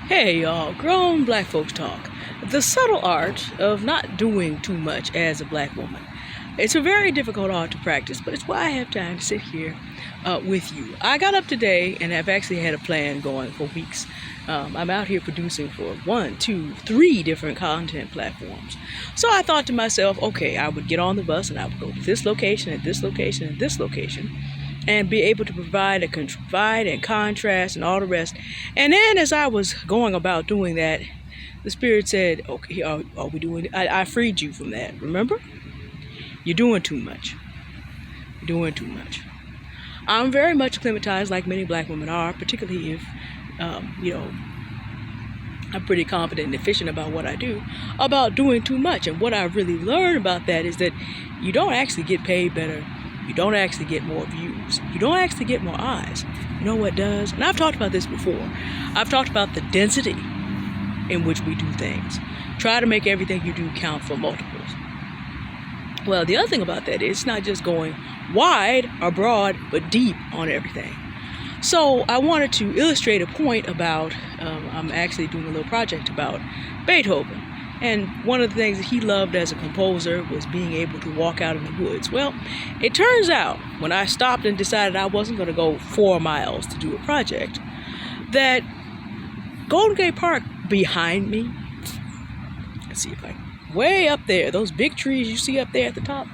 Hey y'all, grown black folks talk. The subtle art of not doing too much as a black woman. It's a very difficult art to practice, but it's why I have time to sit here with you. I got up today and have actually had a plan going for weeks. I'm out here producing for 1, 2, 3 different content platforms. So I thought to myself, okay, I would get on the bus and I would go to this location, and this location, and this location, and be able to provide and contrast and all the rest. And then as I was going about doing that, the Spirit said, okay, are we doing it? I freed you from that, remember? You're doing too much. You're doing too much. I'm very much acclimatized, like many black women are, particularly if, I'm pretty confident and efficient about what I do, about doing too much. And what I really learned about that is that you don't actually get paid better. You don't actually get more views. You don't actually get more eyes. You know what does? And I've talked about this before. I've talked about the density in which we do things. Try to make everything you do count for multiples. Well, the other thing about that is it's not just going wide or broad, but deep on everything. So I wanted to illustrate a point about, I'm actually doing a little project about Beethoven. And one of the things that he loved as a composer was being able to walk out in the woods. Well, it turns out when I stopped and decided I wasn't going to go 4 miles to do a project, that Golden Gate Park behind me, let's see if I can, way up there, those big trees you see up there at the top,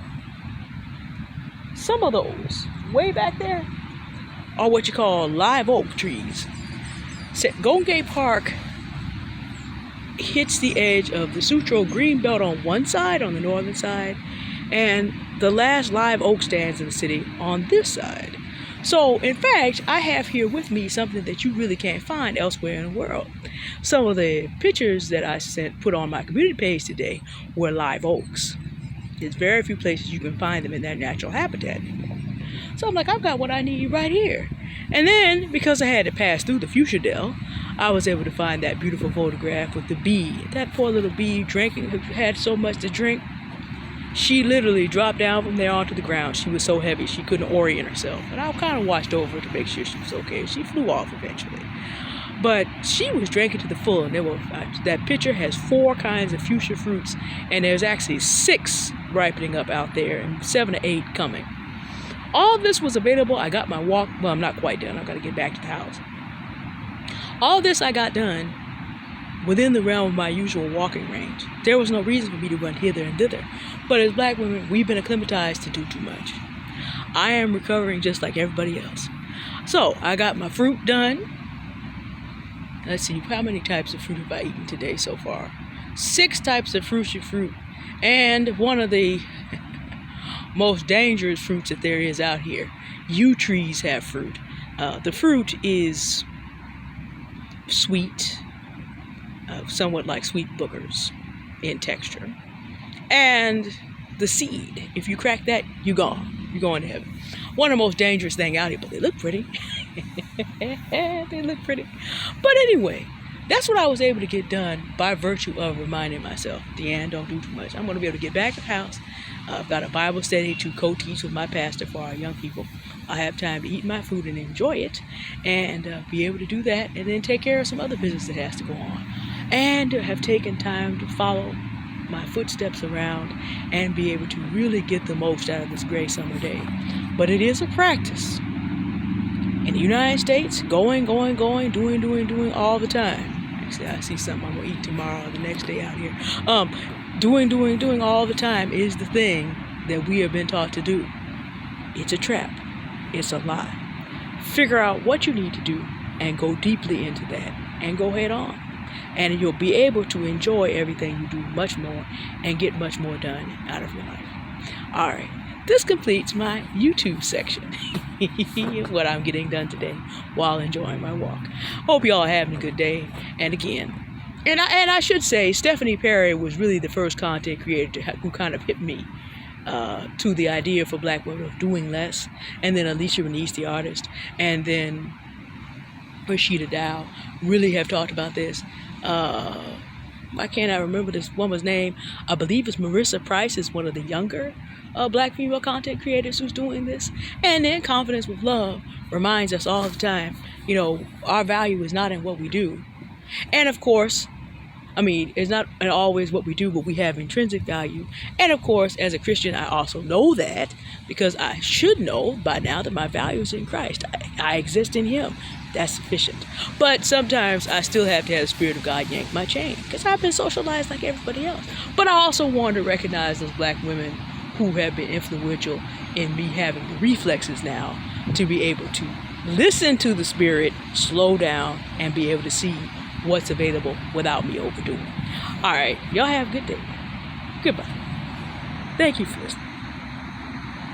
some of those way back there are what you call live oak trees. Golden Gate Park hits the edge of the Sutro Greenbelt on one side, on the northern side, and the last live oak stands in the city on this side. So, in fact, I have here with me something that you really can't find elsewhere in the world. Some of the pictures that I put on my community page today were live oaks. There's very few places you can find them in their natural habitat anymore. So I'm like, I've got what I need right here. And then, because I had to pass through the fuchsia dell, I was able to find that beautiful photograph with the bee. That poor little bee drinking, had so much to drink. She literally dropped down from there onto the ground. She was so heavy she couldn't orient herself. And I kind of watched over her to make sure she was okay. She flew off eventually. But she was drinking to the full. And that picture has 4 kinds of fuchsia fruits. And there's actually 6 ripening up out there and 7 to 8 coming. All of this was available. I got my walk. Well, I'm not quite done. I've got to get back to the house. All this I got done within the realm of my usual walking range. There was no reason for me to run hither and thither. But as black women, we've been acclimatized to do too much. I am recovering just like everybody else. So I got my fruit done. Let's see, how many types of fruit have I eaten today so far? 6 types of fruit. And one of the most dangerous fruits that there is out here. Yew trees have fruit. The fruit is sweet, somewhat like sweet boogers in texture. And the seed, if you crack that, you're gone. You're going to heaven. One of the most dangerous things out here, but they look pretty. They look pretty. But anyway, that's what I was able to get done by virtue of reminding myself, Deanne, don't do too much. I'm going to be able to get back to the house. I've got a Bible study to co-teach with my pastor for our young people. I have time to eat my food and enjoy it, and be able to do that, and then take care of some other business that has to go on. And have taken time to follow my footsteps around and be able to really get the most out of this gray summer day. But it is a practice. In the United States, going, doing all the time. Actually, I see something I'm going to eat tomorrow or the next day out here. Doing all the time is the thing that we have been taught to do. It's a trap. It's a lie. Figure out what you need to do and go deeply into that and go head on. And you'll be able to enjoy everything you do much more and get much more done out of your life. All right. This completes my YouTube section. What I'm getting done today while enjoying my walk. Hope y'all are having a good day. And again, and I should say, Stephanie Perry was really the first content creator who kind of hit me to the idea for black women of doing less. And then Alicia Renese, the artist. And then Rashida Dow really have talked about this. Why can't I remember this woman's name? I believe it's Marissa Price is one of the younger black female content creators who's doing this. And then Confidence with Love reminds us all the time, our value is not in what we do. And of course, I mean, it's not always what we do, but we have intrinsic value. And of course, as a Christian, I also know that, because I should know by now that my value is in Christ. I exist in Him. That's sufficient. But sometimes I still have to have the Spirit of God yank my chain, because I've been socialized like everybody else. But I also want to recognize those black women who have been influential in me having the reflexes now to be able to listen to the Spirit, slow down, and be able to see what's available without me overdoing it. All right, y'all have a good day. Goodbye. Thank you for listening.